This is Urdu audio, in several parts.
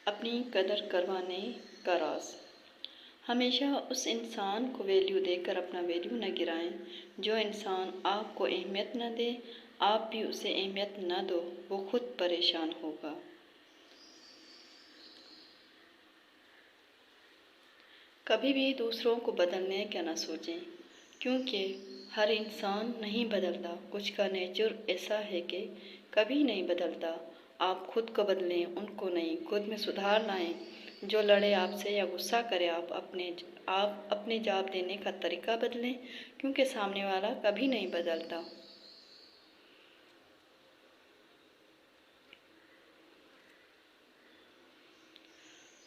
اپنی قدر کروانے کا راز۔ ہمیشہ اس انسان کو ویلیو دے کر اپنا ویلیو نہ گرائیں۔ جو انسان آپ کو اہمیت نہ دے، آپ بھی اسے اہمیت نہ دو، وہ خود پریشان ہوگا۔ کبھی بھی دوسروں کو بدلنے کا نہ سوچیں، کیونکہ ہر انسان نہیں بدلتا۔ کچھ کا نیچر ایسا ہے کہ کبھی نہیں بدلتا۔ آپ خود کو بدلیں، ان کو نہیں۔ خود میں سدھار لائیں۔ جو لڑے آپ سے یا غصہ کرے، آپ اپنے جواب دینے کا طریقہ بدلیں، کیونکہ سامنے والا کبھی نہیں بدلتا۔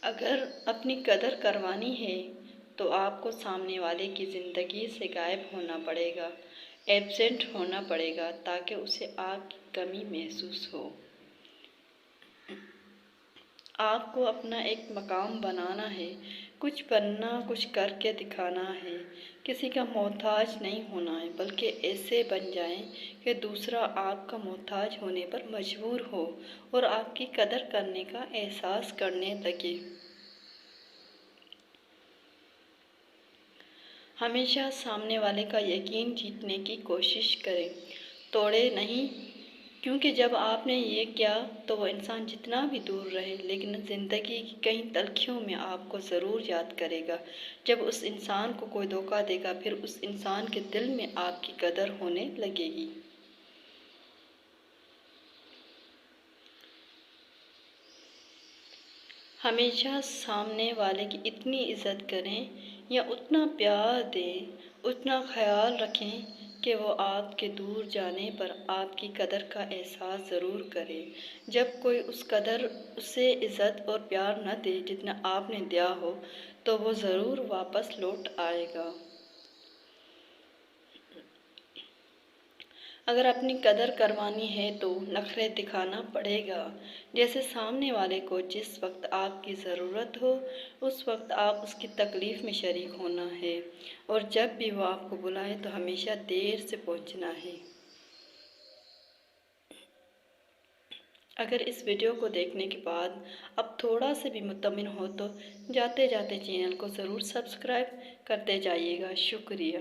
اگر اپنی قدر کروانی ہے تو آپ کو سامنے والے کی زندگی سے غائب ہونا پڑے گا، ایبسینٹ ہونا پڑے گا، تاکہ اسے آپ کی کمی محسوس ہو۔ آپ کو اپنا ایک مقام بنانا ہے، کچھ بننا، کچھ کر کے دکھانا ہے۔ کسی کا محتاج نہیں ہونا ہے، بلکہ ایسے بن جائیں کہ دوسرا آپ کا محتاج ہونے پر مجبور ہو اور آپ کی قدر کرنے کا احساس کرنے لگے۔ ہمیشہ سامنے والے کا یقین جیتنے کی کوشش کریں، توڑے نہیں، کیونکہ جب آپ نے یہ کیا تو وہ انسان جتنا بھی دور رہے لیکن زندگی کی کئی تلخیوں میں آپ کو ضرور یاد کرے گا۔ جب اس انسان کو کوئی دھوکہ دے گا، پھر اس انسان کے دل میں آپ کی قدر ہونے لگے گی۔ ہمیشہ سامنے والے کی اتنی عزت کریں یا اتنا پیار دیں، اتنا خیال رکھیں کہ وہ آپ کے دور جانے پر آپ کی قدر کا احساس ضرور کرے۔ جب کوئی اسے عزت اور پیار نہ دے جتنا آپ نے دیا ہو، تو وہ ضرور واپس لوٹ آئے گا۔ اگر اپنی قدر کروانی ہے تو نخرے دکھانا پڑے گا۔ جیسے سامنے والے کو جس وقت آپ کی ضرورت ہو، اس وقت آپ اس کی تکلیف میں شریک ہونا ہے، اور جب بھی وہ آپ کو بلائے تو ہمیشہ دیر سے پہنچنا ہے۔ اگر اس ویڈیو کو دیکھنے کے بعد اب تھوڑا سے بھی مطمئن ہو تو جاتے جاتے چینل کو ضرور سبسکرائب کرتے جائیے گا۔ شکریہ۔